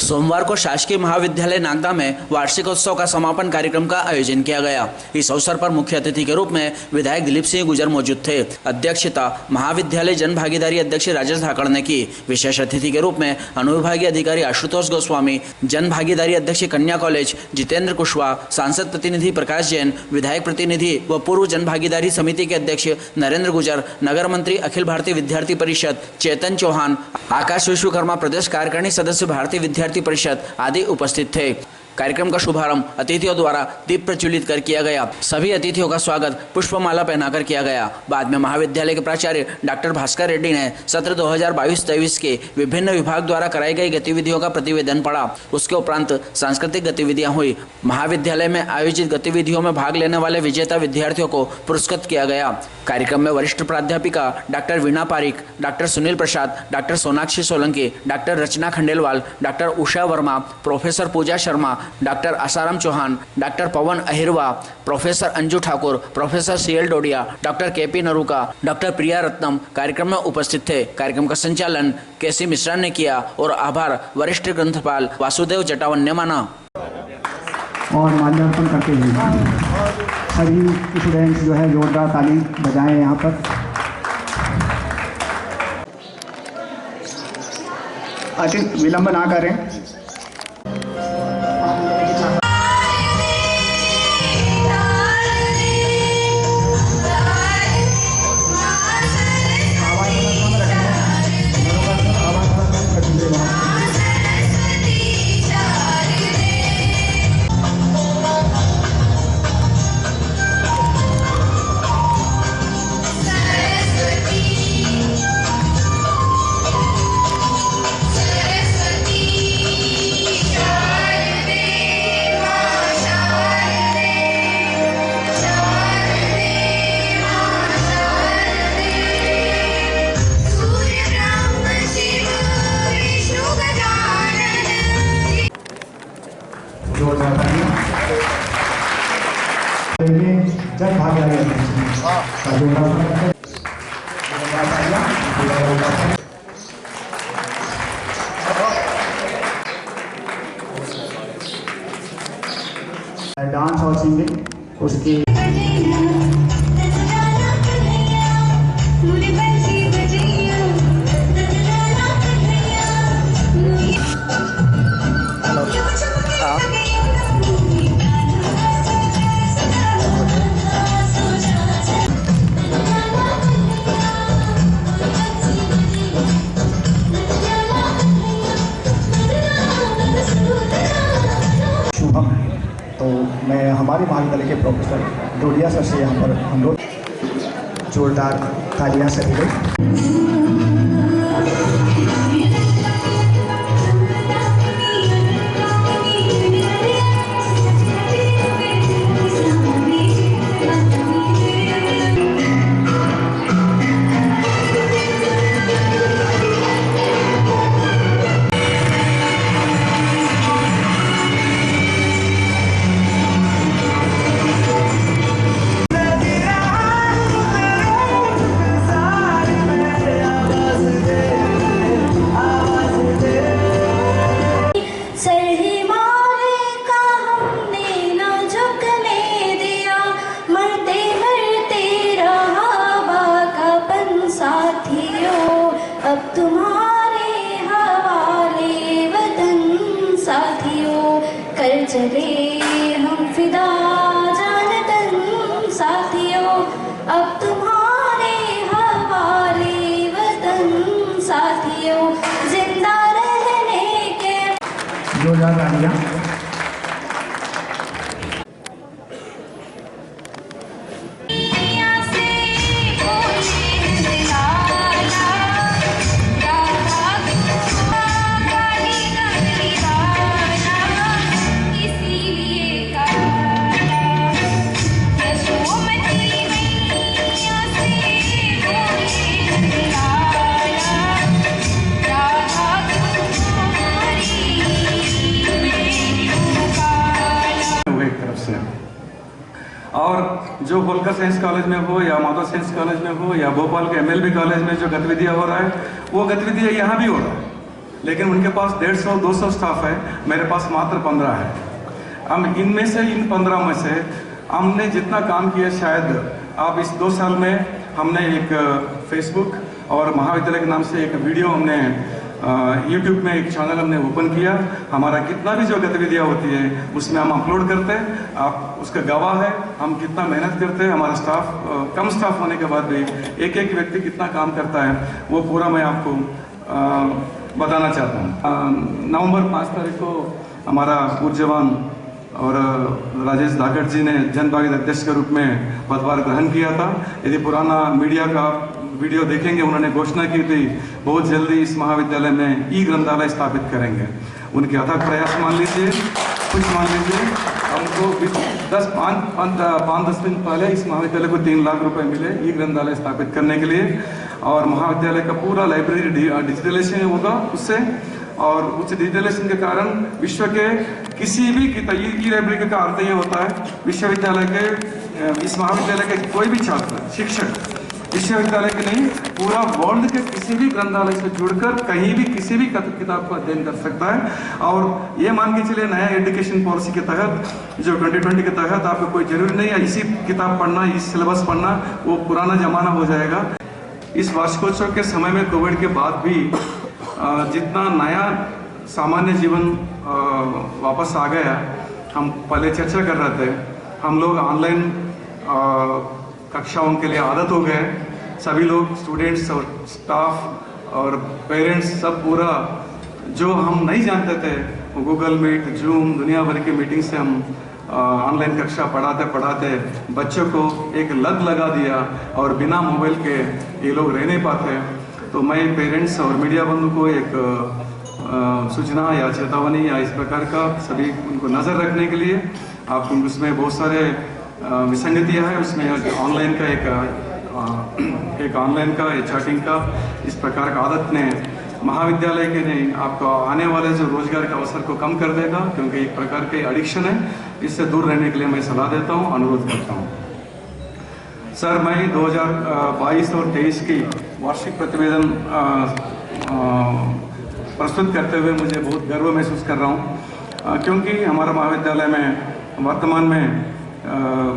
सोमवार को शासकीय महाविद्यालय नागदा में वार्षिकोत्सव का समापन कार्यक्रम का आयोजन किया गया। इस अवसर पर मुख्य अतिथि के रूप में विधायक दिलीप सिंह गुजर मौजूद थे। अध्यक्षता महाविद्यालय जन भागीदारी अध्यक्ष राजेश धाकड़ ने की। विशेष अतिथि के रूप में अनुविभागीय अधिकारी आशुतोष गोस्वामी, जन भागीदारी अध्यक्ष कन्या कॉलेज जितेंद्र कुशवाहा, सांसद प्रतिनिधि प्रकाश जैन, विधायक प्रतिनिधि व पूर्व जन भागीदारी समिति के अध्यक्ष नरेंद्र गुजर, नगर मंत्री अखिल भारतीय विद्यार्थी परिषद चेतन चौहान, आकाश विश्वकर्मा प्रदेश कार्यकारिणी सदस्य भारतीय विद्यार्थी परिषद आदि उपस्थित थे। कार्यक्रम का शुभारंभ अतिथियों द्वारा दीप प्रज्वलित कर किया गया। सभी अतिथियों का स्वागत पुष्पमाला पहनाकर किया गया। बाद में महाविद्यालय के प्राचार्य डॉक्टर भास्कर रेड्डी ने सत्र 2022-23 के विभिन्न विभाग द्वारा कराई गई गतिविधियों का प्रतिवेदन पढ़ा। उसके उपरांत सांस्कृतिक गतिविधियां हुई। महाविद्यालय में आयोजित गतिविधियों में भाग लेने वाले विजेता विद्यार्थियों को पुरस्कृत किया गया। कार्यक्रम में वरिष्ठ प्राध्यापिका doctor Veena Parik, doctor Sunil Prasad, doctor Sonakshi Solanki, doctor Rachna Khandelwal, doctor Usha Verma, professor Pooja Sharma, doctor Asaram Chauhan, doctor Pawan Ahirwa, professor Anju Thakur, professor CL Dodiya, doctor KP Naruka, doctor Priya Ratnam कार्यक्रम में उपस्थित थे। कार्यक्रम का संचालन केसी मिश्रा ने किया और आभार वरिष्ठ ग्रंथपाल वासुदेव जटावन ने माना। और माल्यार्पण करते हुए सभी स्टूडेंट्स जो है जोरदार ताली बजाएं यहाँ पर। अधिक विलंब ना करें। जन भागीदारी डांस और सिंगिंग उसकी तो मैं हमारे महाविद्यालय के प्रोफेसर डोडिया सर से यहाँ पर अनुरोध जोरदार तालियां से दी। अब तुम्हारे हवाले वतन साथियों, कर चले हम फिदा जानतन साथियों। अब तुम्हारे हवाले वतन साथियों, जिंदा रहने के जोरदार तालियां। और जो होलकर साइंस कॉलेज में हो या माधव साइंस कॉलेज में हो या भोपाल के MLB कॉलेज में जो गतिविधियां हो रहा है वो गतिविधियां यहाँ भी हो रहा है। लेकिन उनके पास 150-200 स्टाफ है, मेरे पास मात्र 15 है। हम इनमें से इन 15 में से हमने जितना काम किया, शायद आप इस 2 साल में हमने एक फेसबुक और महाविद्यालय के नाम से एक वीडियो हमने यूट्यूब में एक चैनल हमने ओपन किया। हमारा कितना भी जो गतिविधियाँ होती है उसमें हम अपलोड करते हैं, आप उसका गवाह है। हम कितना मेहनत करते हैं, हमारा स्टाफ कम स्टाफ होने के बाद भी एक एक व्यक्ति कितना काम करता है, वो पूरा मैं आपको बताना चाहता हूँ। नवंबर 5 तारीख को हमारा ऊर्जवान और राजेश धाकड़ जी ने जनभागीदारी अध्यक्ष के रूप में पदभार ग्रहण किया था। यदि पुराना मीडिया का वीडियो देखेंगे, उन्होंने घोषणा की थी बहुत जल्दी इस महाविद्यालय में ई ग्रंथालय स्थापित करेंगे। उनके अथक प्रयास मान लीजिए, कुछ मान लीजिए, हमको 5-10 दिन पहले इस महाविद्यालय को 3 लाख रुपए मिले ई ग्रंथालय स्थापित करने के लिए। और महाविद्यालय का पूरा लाइब्रेरी डिजिटलाइजेशन होगा उससे, और उस डिजिटलाइजेशन के कारण विश्व के किसी भी ई लाइब्रेरी का अर्थ ये होता है, विश्वविद्यालय के इस महाविद्यालय के कोई भी छात्र शिक्षक विश्वविद्यालय के नहीं, पूरा वर्ल्ड के किसी भी ग्रंथालय से जुड़कर कहीं भी किसी भी किताब को अध्ययन कर सकता है। और ये मान के चलिए नया एजुकेशन पॉलिसी के तहत, जो 2020 के तहत आपको कोई जरूरी नहीं है इसी किताब पढ़ना, इस सिलेबस पढ़ना, वो पुराना जमाना हो जाएगा। इस वार्षिकोत्सव के समय में कोविड के बाद भी जितना नया सामान्य जीवन वापस आ गया, हम पहले चर्चा कर रहे थे, हम लोग ऑनलाइन कक्षाओं के लिए आदत हो गए। सभी लोग स्टूडेंट्स और स्टाफ और पेरेंट्स सब पूरा जो हम नहीं जानते थे, गूगल मीट, जूम, दुनिया भर की मीटिंग से हम ऑनलाइन कक्षा पढ़ाते बच्चों को एक लत लगा दिया और बिना मोबाइल के ये लोग रह नहीं पाते। तो मैं पेरेंट्स और मीडिया बंधु को एक सूचना या चेतावनी या इस प्रकार का सभी उनको नज़र रखने के लिए, आप उसमें बहुत सारे विसंगतियाँ है, उसमें ऑनलाइन का एक ऑनलाइन का चैटिंग का इस प्रकार का आदत ने महाविद्यालय के नहीं आपको आने वाले जो रोजगार के अवसर को कम कर देगा, क्योंकि एक प्रकार के एडिक्शन है। इससे दूर रहने के लिए मैं सलाह देता हूँ, अनुरोध करता हूँ। सर, मैं 2022 और 23 की वार्षिक प्रतिवेदन प्रस्तुत करते हुए मुझे बहुत गर्व महसूस कर रहा हूँ, क्योंकि हमारा महाविद्यालय में वर्तमान में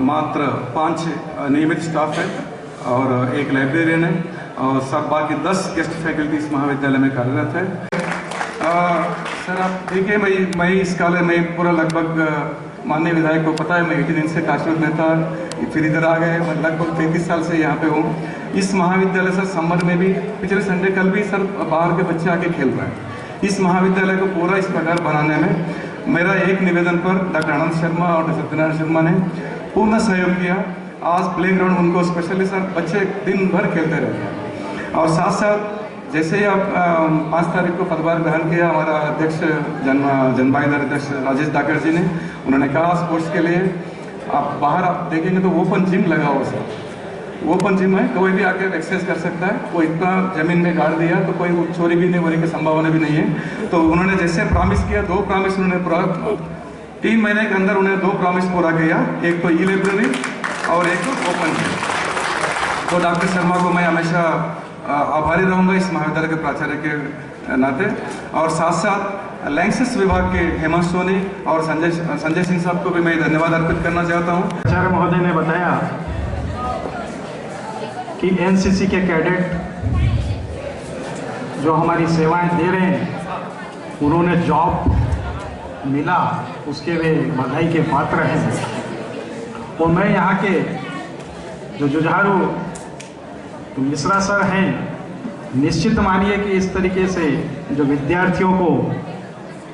मात्र 5 नियमित स्टाफ है और 1 लाइब्रेरियन है और सब बाकी 10 गेस्ट फैकल्टी इस महाविद्यालय में कार्यरत है। सर, आप देखिए, मैं इस कॉलेज में पूरा लगभग माननीय विधायक को पता है, मैं 18 से काश्मीर में था, फिर इधर आ गए। मैं लगभग 33 साल से यहाँ पे हूँ। इस महाविद्यालय से समर में भी, पिछले संडे कल भी सर बाहर के बच्चे आके खेल रहे हैं। इस महाविद्यालय को पूरा इस प्रकार बनाने में मेरा एक निवेदन पर डॉक्टर आनंद शर्मा और डॉक्टर सत्यनारायण शर्मा ने पूर्ण सहयोग किया। आज प्ले ग्राउंड उनको स्पेशली सर बच्चे दिन भर खेलते रहते हैं। और साथ साथ जैसे ही आप 5 तारीख को पदभार ग्रहण किया, हमारा अध्यक्ष जनभागीदारी अध्यक्ष राजेश धाकड़ जी ने, उन्होंने कहा स्पोर्ट्स के लिए आप बाहर आप देखेंगे तो ओपन जिम लगा हुआ सर, ओपन जिम है, कोई भी आकर एक्सरसाइज कर सकता है। वो इतना जमीन में गाड़ दिया तो कोई चोरी भी नहीं होने की संभावना भी नहीं है। तो उन्होंने जैसे प्रॉमिस किया, 2 प्रॉमिस उन्होंने पूरा 3 महीने के अंदर उन्हें 2 प्रॉमिस पूरा किया, एक तो ई लाइब्रेरी और एक ओपन जिम। तो डॉक्टर शर्मा को मैं हमेशा आभारी रहूँगा इस महाविद्यालय के प्राचार्य के नाते। और साथ साथ लैंग्वेज विभाग के हेमंत सोनी और संजय सिंह साहब को भी मैं धन्यवाद अर्पित करना चाहता हूँ। आचार्य महोदय ने बताया कि एनसीसी के कैडेट जो हमारी सेवाएं दे रहे हैं, उन्होंने जॉब मिला, उसके वे बधाई के पात्र हैं। और मैं यहाँ के जो जुझारू मिश्रा सर हैं, निश्चित मानिए कि इस तरीके से जो विद्यार्थियों को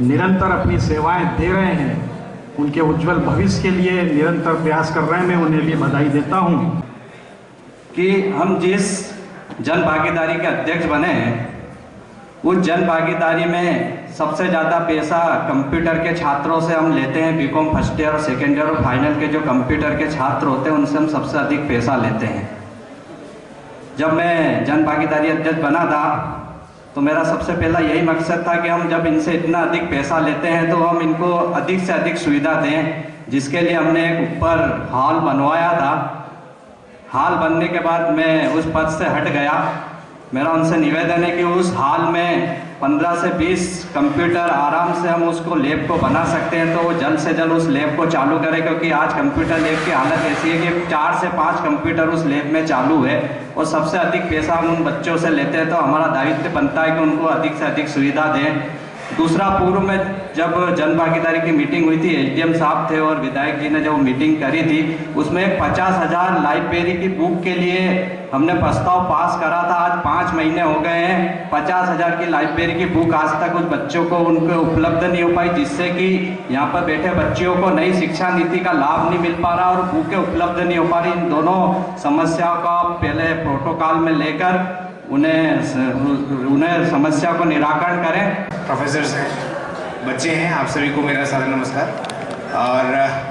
निरंतर अपनी सेवाएं दे रहे हैं, उनके उज्जवल भविष्य के लिए निरंतर प्रयास कर रहे हैं। मैं उन्हें भी बधाई देता हूँ कि हम जिस जन भागीदारी के अध्यक्ष बने हैं, उस जन भागीदारी में सबसे ज़्यादा पैसा कंप्यूटर के छात्रों से हम लेते हैं। बीकॉम फर्स्ट ईयर और सेकेंड ईयर और फाइनल के जो कंप्यूटर के छात्र होते हैं, उनसे हम सबसे अधिक पैसा लेते हैं। जब मैं जन भागीदारी अध्यक्ष बना था तो मेरा सबसे पहला यही मकसद था कि हम जब इनसे इतना अधिक पैसा लेते हैं तो हम इनको अधिक से अधिक सुविधा दें, जिसके लिए हमने एक ऊपर हॉल बनवाया था। हॉल बनने के बाद मैं उस पद से हट गया। मेरा उनसे निवेदन है कि उस हॉल में 15 से 20 कंप्यूटर आराम से हम उसको लैब को बना सकते हैं, तो वो जल्द से जल्द उस लैब को चालू करें, क्योंकि आज कंप्यूटर लैब की हालत ऐसी है कि 4 से 5 कंप्यूटर उस लैब में चालू है और सबसे अधिक पैसा हम उन बच्चों से लेते हैं। तो हमारा दायित्व बनता है कि उनको अधिक से अधिक सुविधा दें। दूसरा, पूर्व में जब जन भागीदारी की मीटिंग हुई थी, एसडीएम साहब थे और विधायक जी ने जब मीटिंग करी थी, उसमें 50,000 लाइब्रेरी की बुक के लिए हमने प्रस्ताव पास करा था। आज 5 महीने हो गए हैं, 50,000 की लाइब्रेरी की बुक आज तक उस बच्चों को उनको उपलब्ध नहीं हो पाई, जिससे कि यहाँ पर बैठे बच्चों को नई शिक्षा नीति का लाभ नहीं मिल पा रहा और बुकें उपलब्ध नहीं हो पा रही। इन दोनों समस्याओं का पहले प्रोटोकॉल में लेकर उन्हें समस्या को निराकरण करें। प्रोफेसर्स हैं, बच्चे हैं, आप सभी को मेरा सादर नमस्कार। और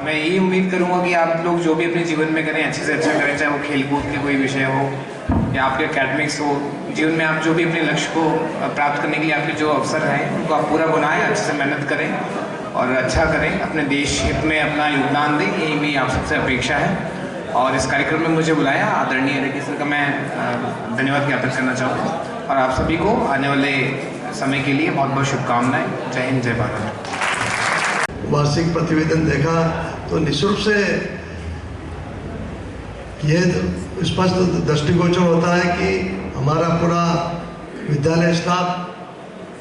मैं यही उम्मीद करूंगा कि आप लोग जो भी अपने जीवन में करें अच्छे से अच्छा करें, चाहे वो खेलकूद के कोई विषय हो या आपके एकेडमिक्स हो। जीवन में आप जो भी अपने लक्ष्य को प्राप्त करने के लिए आपके जो अवसर हैं उनको आप पूरा बनाएं, अच्छे से मेहनत करें और अच्छा करें, अपने देश हित में अपना योगदान दें, यही मेरी आप सबसे अपेक्षा है। और इस कार्यक्रम में मुझे बुलाया आदरणीय रेड्डी सर का मैं धन्यवाद ज्ञापित करना चाहूँगा और आप सभी को आने वाले समय के लिए बहुत बहुत शुभकामनाएं। जय हिंद, जय भारत। वार्षिक प्रतिवेदन देखा तो निःशुल्क से ये स्पष्ट दृष्टिगोचर होता है कि हमारा पूरा विद्यालय स्टाफ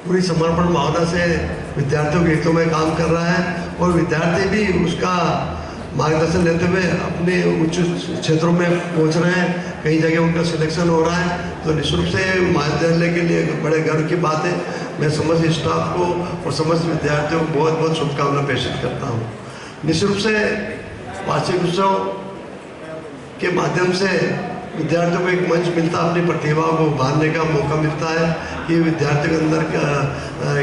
पूरी समर्पण भावना से विद्यार्थियों के हितों में काम कर रहा है और विद्यार्थी भी उसका मार्गदर्शन लेते हुए अपने उच्च क्षेत्रों में पहुंच रहे हैं। कई जगह उनका सिलेक्शन हो रहा है, तो निःशुल्क से महाविद्यालय के लिए बड़े गर्व की बात है। मैं समस्त स्टाफ को और समस्त विद्यार्थियों को बहुत बहुत शुभकामना प्रेषित करता हूँ। निःशुल्क से वार्षिक उत्सव के माध्यम से विद्यार्थियों को एक मंच मिलता है, अपनी प्रतिभा को उभारने का मौका मिलता है कि विद्यार्थियों के अंदर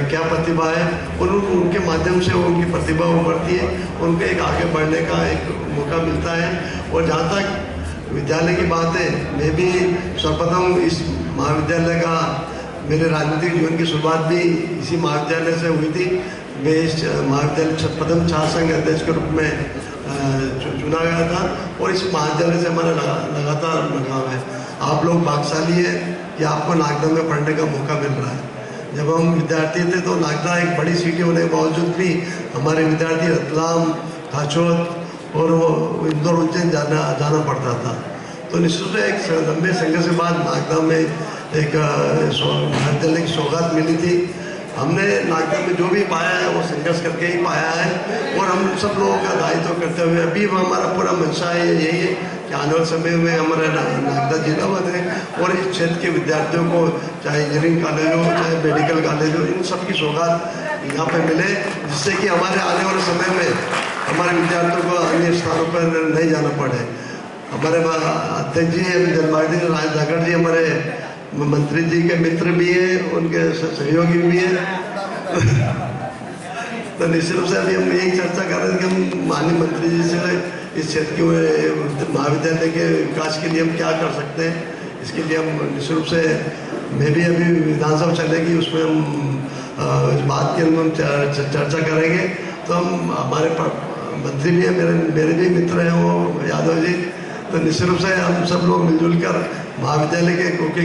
क्या प्रतिभा है और उनके माध्यम से उनकी प्रतिभा उभरती है, उनको एक आगे बढ़ने का एक मौका मिलता है। और जहाँ तक विद्यालय की बात है, मैं भी सर्वप्रथम इस महाविद्यालय का मेरे राजनीतिक जीवन की शुरुआत भी इसी महाविद्यालय से हुई थी। मैं इस महाविद्यालय प्रथम छात्र संघ अध्यक्ष के रूप में चुना गया था और इस महाविद्यालय से हमारा लगातार लगाव है। आप लोग भाग्यशाली है कि आपको नागदा में पढ़ने का मौका मिल रहा है। जब हम विद्यार्थी थे तो नागदा एक बड़ी सिटी होने के बावजूद भी हमारे विद्यार्थी रतलाम, खाचोत और इंदौर, उज्जैन जाना पड़ता था। तो निश्चित एक लंबे संघर्ष के बाद नागदा में एक महाविद्यालय की सौगात मिली थी। हमने नागदा में जो भी पाया है वो संघर्ष करके ही पाया है और हम सब लोगों का दायित्व करते हुए अभी हमारा पूरा मंशा है यही है कि आने वाले समय में हमारा नागदा जिला बने और इस क्षेत्र के विद्यार्थियों को चाहे इंजीनियरिंग कॉलेज हो चाहे मेडिकल कॉलेज हो, इन सब की सौगात यहाँ पे मिले, जिससे कि हमारे आने वाले समय में हमारे विद्यार्थियों को अन्य स्थानों पर नहीं जाना पड़े। हमारे अध्यक्ष जी हैं जनभागीदारी राज धाकड़ जी, हमारे मंत्री जी के मित्र भी हैं, उनके सहयोगी भी हैं। तो निश्चित रूप से अभी हम यही चर्चा कर रहे थे कि हम माननीय मंत्री जी से इस क्षेत्र के महाविद्यालय के विकास के लिए हम क्या कर सकते हैं, इसके लिए हम निश्चित रूप से मैं भी अभी विधानसभा चलेगी उसमें हम इस बात के हम चर्चा करेंगे। तो हम हमारे मंत्री भी हैं, मेरे भी मित्र हैं वो यादव जी, तो निश्चित रूप से हम सब लोग मिलजुल कर महाविद्यालय के, क्योंकि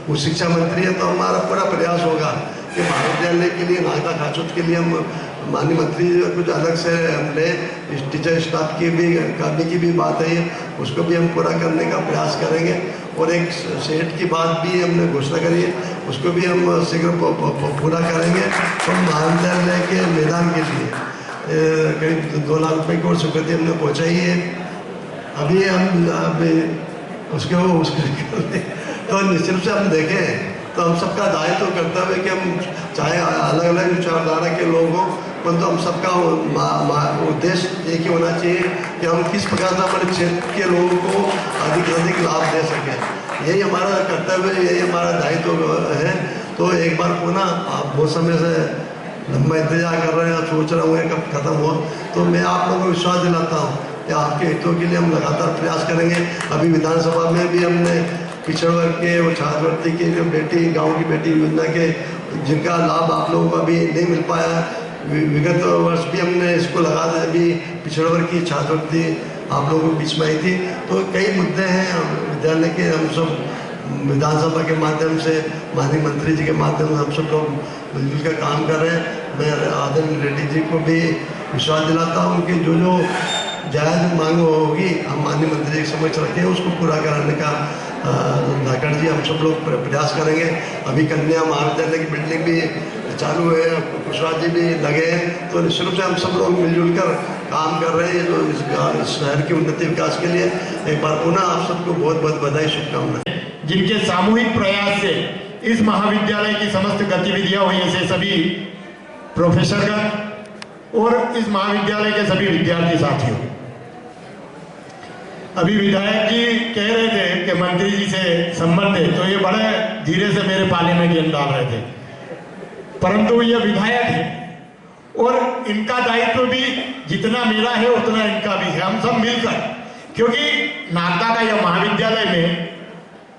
वो शिक्षा मंत्री है तो हमारा पूरा प्रयास होगा कि महाविद्यालय के लिए नागदा खाचोत के लिए हम माननीय मंत्री कुछ अलग से हमने टीचर स्टाफ की भी करने की भी बात है, उसको भी हम पूरा करने का प्रयास करेंगे। और एक सेट की बात भी हमने घोषणा करी है, उसको भी हम शीघ्र पूरा करेंगे। तो महाविद्यालय के मैदान के लिए करीब 2 लाख रुपये की और स्वीकृति हमने पहुँचाई है। अभी हम उसके तो निश्चित रूप से हम देखें तो हम सबका दायित्व करते हुए कि हम चाहे अलग अलग विचारधारा के लोग हों, परंतु हम सबका उद्देश्य एक ही होना चाहिए कि हम किस प्रकार से हमारे क्षेत्र के लोगों को अधिक से अधिक लाभ दे सकें। यही हमारा कर्तव्य है, यही हमारा दायित्व है। तो एक बार पुनः आप बहुत समय से लंबा इंतजार कर रहे हैं, सोच रहे होंगे कब खत्म हो, तो मैं आप लोगों को विश्वास दिलाता हूँ कि आपके हितों के लिए हम लगातार प्रयास करेंगे। अभी विधानसभा में भी हमने पिछड़ वर्ग के और छात्रवृत्ति के जो बेटी, गांव की बेटी योजना के जिनका लाभ आप लोगों को अभी नहीं मिल पाया, विगत वर्ष भी हमने इसको लगा दिया। अभी पिछड़ वर्ग की छात्रवृत्ति आप लोगों को बीच में आई थी। तो कई मुद्दे हैं विद्यालय के, हम सब विधानसभा के माध्यम से, माननीय मंत्री जी के माध्यम से हम सब लोग मिलजुल कर काम कर रहे हैं। मैं आदरणीय रेड्डी जी को भी विश्वास दिलाता हूँ कि जो जो जायज़ मांग होगी हम माननीय मंत्री जी के समक्ष रखें, उसको पूरा कराने का नागड़ जी हम सब लोग प्रयास करेंगे। अभी कन्या महाविद्यालय की बिल्डिंग भी चालू है, कुशवाहा जी भी लगे हैं, तो निश्चित रूप से हम सब लोग मिलजुल कर काम कर रहे हैं जो इस शहर की उन्नति विकास के लिए। एक बार पुनः आप सबको बहुत बहुत बधाई, शुभकामनाएं। जिनके सामूहिक प्रयास से इस महाविद्यालय की समस्त गतिविधियां हुई, ऐसे सभी प्रोफेसरगण और इस महाविद्यालय के सभी विद्यार्थी साथियों। अभी विधायक जी कह रहे थे कि मंत्री जी से संबंध है, तो ये बड़े धीरे से मेरे पाले में गेंद डाल रहे थे, परंतु ये विधायक है और इनका दायित्व भी जितना मेरा है उतना इनका भी है। हम सब मिलकर, क्योंकि नागदा का यह महाविद्यालय में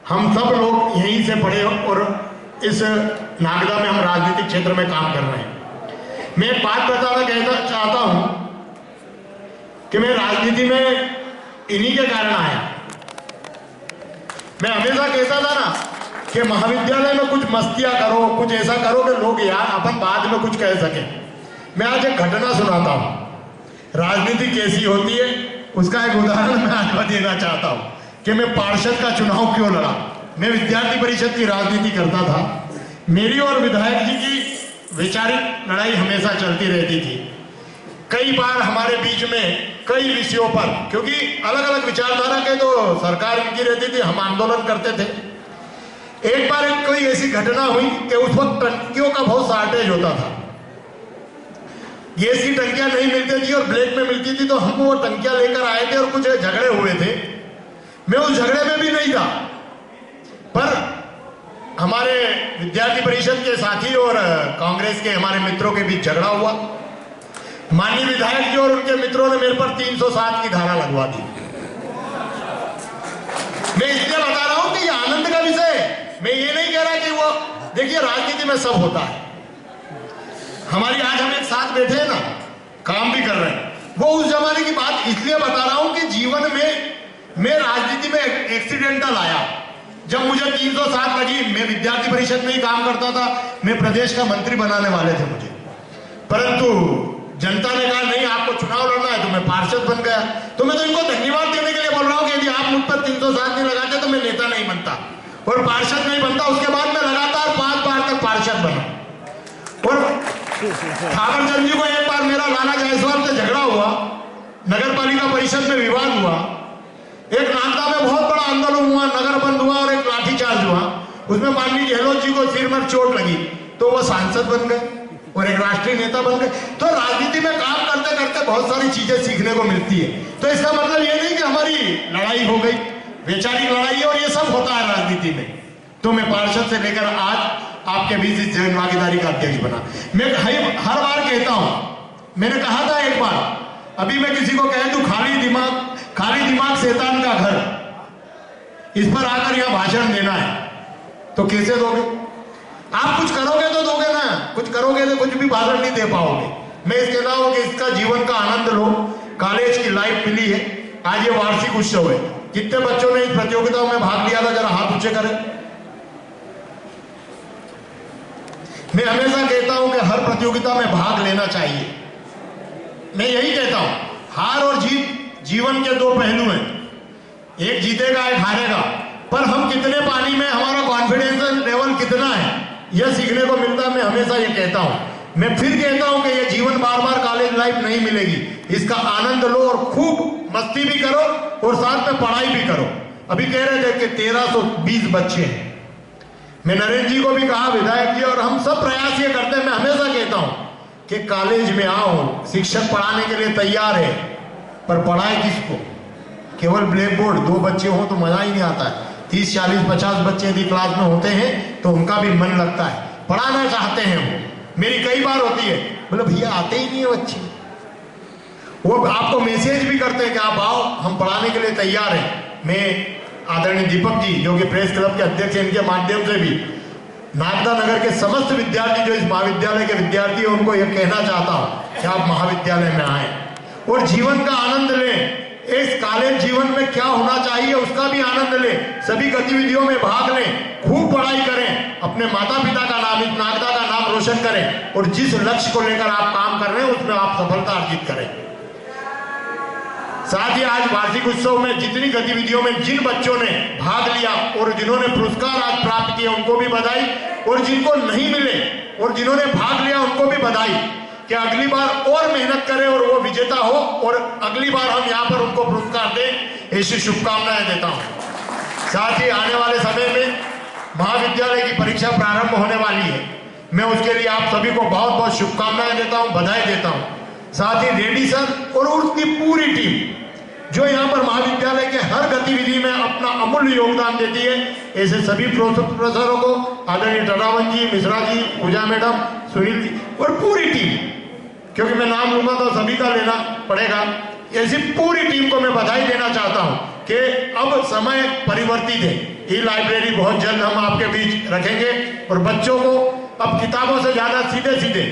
हम सब लोग यहीं से पढ़े और इस नागदा में हम राजनीतिक क्षेत्र में काम कर रहे हैं। मैं एक बात बताना चाहता हूं कि मैं राजनीति में इन्हीं के कारण आया। मैं हमेशा कहता था ना कि महाविद्यालय में कुछ मस्तियां करो, कुछ ऐसा करो कि लोग यार अपन बाद में कुछ कह सके। मैं आज एक घटना सुनाता हूं, राजनीति कैसी होती है उसका एक उदाहरण मैं आज देना चाहता हूं कि मैं पार्षद का चुनाव क्यों लड़ा। मैं विद्यार्थी परिषद की राजनीति करता था। मेरी और विधायक जी की वैचारिक लड़ाई हमेशा चलती रहती थी। कई बार हमारे बीच में कई विषयों पर, क्योंकि अलग अलग विचारधारा के तो सरकार इनकी रहती थी, हम आंदोलन करते थे। एक बार कोई ऐसी घटना हुई कि उस वक्त टंकियों का बहुत शॉर्टेज होता था, गैस की टंकियां नहीं मिलती थी और ब्लैक में मिलती थी, तो हम वो टंकियां लेकर आए थे और कुछ झगड़े हुए थे। मैं उस झगड़े में भी नहीं था, पर हमारे विद्यार्थी परिषद के साथी और कांग्रेस के हमारे मित्रों के बीच झगड़ा हुआ। माननीय विधायक जी और उनके मित्रों ने मेरे पर 307 की धारा लगवा दी। मैं इसलिए बता रहा हूं कि ये आनंद का विषय है। मैं ये नहीं कह रहा कि वो, देखिए राजनीति में सब होता है। हमारी आज हम एक साथ बैठे हैं ना, काम भी कर रहे हैं, वो उस जमाने की बात इसलिए बता रहा हूं कि जीवन में मैं राजनीति में एक्सीडेंटल आया। जब मुझे 307 लगी, मैं विद्यार्थी परिषद में ही काम करता था, मैं प्रदेश का मंत्री बनाने वाले थे मुझे, परंतु जनता ने कहा नहीं आपको चुनाव लड़ना है, तो मैं पार्षद बन गया। तो मैं तो इनको धन्यवाद देने के लिए बोल रहा हूं कि यदि आप मुझ पर 307 नहीं लगाते तो मैं नेता नहीं बनता और पार्षद नहीं बनता। उसके बाद मैं लगातार 5 बार तक पार्षद बना। और थावरचंद जी को एक बार मेरा लाला जायसवाल से झगड़ा हुआ, नगर पालिका परिषद में विवाद हुआ, एक नागदा में बहुत बड़ा आंदोलन हुआ, नगर बंद हुआ और एक लाठीचार्ज हुआ। उसमें माननीय गहलोत जी को सिर में चोट लगी तो वो सांसद बन गए और एक राष्ट्रीय नेता बन गए। तो राजनीति में काम करते करते बहुत सारी चीजें सीखने को मिलती है। तो इसका मतलब ये नहीं कि हमारी लड़ाई हो गई, वैचारिक लड़ाई, और ये सब होता है राजनीति में। तो मैं पार्षद से लेकर आज आपके बीच इस जन भागीदारी का अध्यक्ष बना। मैं हर बार कहता हूं, मैंने कहा था एक बार, अभी मैं किसी को कह दूं खाली दिमाग शैतान का घर, इस पर आकर यहां भाषण देना है तो कैसे दोगे? आप कुछ करोगे तो दोगे ना, कुछ करोगे तो कुछ भी भाषण नहीं दे पाओगे। मैं इसके अलावा कि इसका जीवन का आनंद लो, कॉलेज की लाइफ मिली है। आज ये वार्षिक उत्सव है। कितने बच्चों ने इस प्रतियोगिता में भाग लिया था, जरा हाथ ऊंचे करें। मैं हमेशा कहता हूं कि हर प्रतियोगिता में भाग लेना चाहिए। मैं यही कहता हूं, हार और जीत जीवन के 2 पहलू हैं, एक जीतेगा एक हारेगा, पर हम कितने पानी में, हमारा कॉन्फिडेंस लेवल कितना है, यह सीखने को मिलता है। मैं हमेशा ये कहता हूं, मैं फिर कहता हूं कि ये जीवन बार बार कॉलेज लाइफ नहीं मिलेगी, इसका आनंद लो और खूब मस्ती भी करो और साथ में पढ़ाई भी करो। अभी कह रहे थे कि 1320 बच्चे हैं। मैं नरेंद्र जी को भी कहा, विधायक जी, और हम सब प्रयास ये करते हैं। मैं हमेशा कहता हूं कि कॉलेज में आओ, शिक्षक पढ़ाने के लिए तैयार है, पर पढ़ाए किसको? केवल ब्लैक बोर्ड, 2 बच्चे हो तो मजा ही नहीं आता है। 30, 40, 50 बच्चे यदि क्लास में होते हैं तो उनका भी मन लगता है, पढ़ाना चाहते हैं वो। मेरी कई बार होती है, बोले भैया आते ही नहीं है बच्चे, वो आपको मैसेज भी करते हैं कि आप आओ, हम पढ़ाने के लिए तैयार हैं। मैं आदरणीय दीपक जी जो कि प्रेस क्लब के अध्यक्ष हैं, इनके माध्यम से भी नागदा नगर के समस्त विद्यार्थी जो इस महाविद्यालय के विद्यार्थी हैं उनको यह कहना चाहता हूं कि आप महाविद्यालय में आए और जीवन का आनंद लें। इस कॉलेज जीवन में क्या होना चाहिए उसका भी आनंद लें, सभी गतिविधियों में भाग लें, खूब पढ़ाई करें, अपने माता पिता का नाम, इस नागदा का नाम रोशन करें और जिस लक्ष्य को लेकर आप काम कर रहे हैं उसमें आप सफलता अर्जित करें। साथ ही आज वार्षिक उत्सव में जितनी गतिविधियों में जिन बच्चों ने भाग लिया और जिन्होंने पुरस्कार आज प्राप्त किए उनको भी बधाई, और जिनको नहीं मिले और जिन्होंने भाग लिया उनको भी बधाई कि अगली बार और मेहनत करें और वो विजेता हो और अगली बार हम यहाँ पर उनको पुरस्कार दें, ऐसी शुभकामनाएं देता हूँ। साथ ही आने वाले समय में महाविद्यालय की परीक्षा प्रारंभ होने वाली है, मैं उसके लिए आप सभी को बहुत बहुत शुभकामनाएं देता हूँ, बधाई देता हूँ। साथ ही रेड्डी सर और उसकी पूरी टीम जो यहाँ पर महाविद्यालय के हर गतिविधि में अपना अमूल्य योगदान देती है, ऐसे सभी प्रोफेसरों को, आदरणीय टरावन जी, मिश्रा जी, पूजा मैडम, सुनील जी और पूरी टीम, क्योंकि मैं नाम लूंगा तो सभी का लेना पड़ेगा, ऐसी पूरी टीम को मैं बधाई देना चाहता हूँ कि अब समय परिवर्तित है। ई लाइब्रेरी बहुत जल्द हम आपके बीच रखेंगे और बच्चों को अब किताबों से ज्यादा सीधे सीधे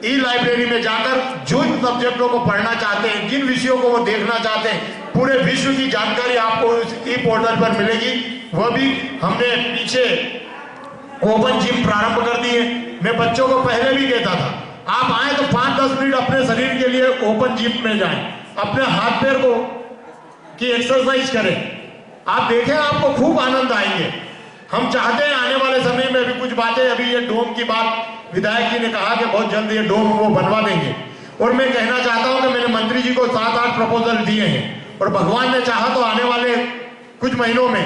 ई लाइब्रेरी में जाकर जिन सब्जेक्टों को पढ़ना चाहते हैं, जिन विषयों को वो देखना चाहते हैं, पूरे विश्व की जानकारी आपको उस ई पोर्टल पर मिलेगी। वह भी हमने पीछे ओपन जिम प्रारंभ कर दी है। मैं बच्चों को पहले भी कहता था, आप आए तो 5-10 मिनट अपने शरीर के लिए ओपन जिम में जाएं, अपने हाथ पैर को की एक्सरसाइज करें, आप देखें आपको खूब आनंद आएंगे। हम चाहते हैं आने वाले समय में भी कुछ बातें, अभी ये डोम की बात विधायक जी ने कहा कि बहुत जल्द ये डोम वो बनवा देंगे, और मैं कहना चाहता हूं कि मैंने मंत्री जी को 7-8 प्रपोजल दिए हैं और भगवान ने चाहा तो आने वाले कुछ महीनों में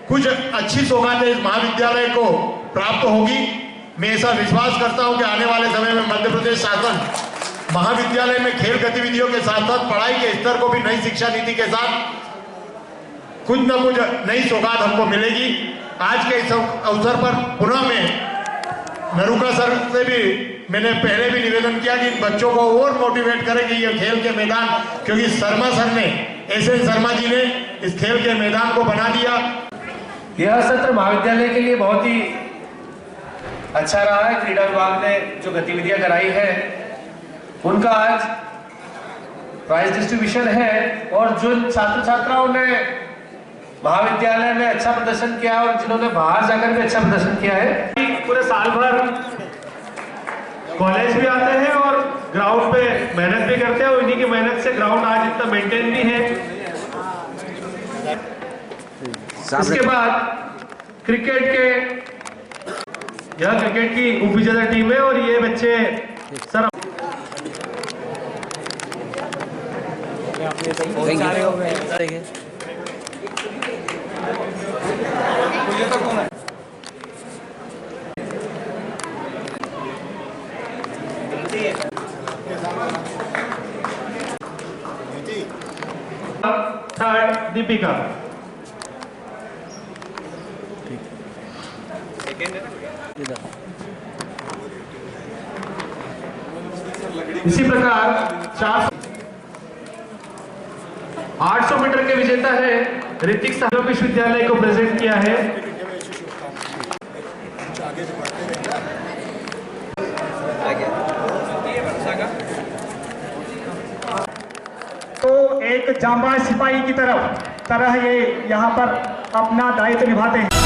कुछ अच्छी सौगातें इस महाविद्यालय को प्राप्त होगी। मैं ऐसा विश्वास करता हूं कि आने वाले समय में मध्य प्रदेश शासन महाविद्यालय में खेल गतिविधियों के साथ साथ पढ़ाई के स्तर को भी नई शिक्षा नीति के साथ कुछ न कुछ नई सौगात हमको मिलेगी। आज के इस अवसर पर पुनः मैं नरूका सर से भी मैंने पहले भी निवेदन किया कि इन बच्चों को और मोटिवेट करें कि ये खेल के मैदान, क्योंकि शर्मा सर ने, एसएन शर्मा जी ने इस खेल के मैदान को बना दिया। यह सत्र महाविद्यालय के लिए बहुत ही अच्छा रहा है। क्रीड़ा विभाग ने जो गतिविधियां कराई है उनका आज प्राइज डिस्ट्रीब्यूशन है, और जो छात्र छात्राओं ने महाविद्यालय में अच्छा प्रदर्शन किया और जिन्होंने बाहर जाकर भी अच्छा प्रदर्शन किया है, पूरे साल भर कॉलेज भी आते हैं और ग्राउंड पे मेहनत भी करते हैं, और इन्हीं की मेहनत से ग्राउंड आज इतना मेंटेन भी है। इसके बाद क्रिकेट के, यह क्रिकेट की उप विजेता टीम है और ये बच्चे सर थर्ड दीपिका, इसी प्रकार 800 मीटर के विजेता है ऋतिक साहब, विश्वविद्यालय को प्रेजेंट किया है। तो एक जांबाज सिपाही की तरह ये यहाँ पर अपना दायित्व निभाते हैं।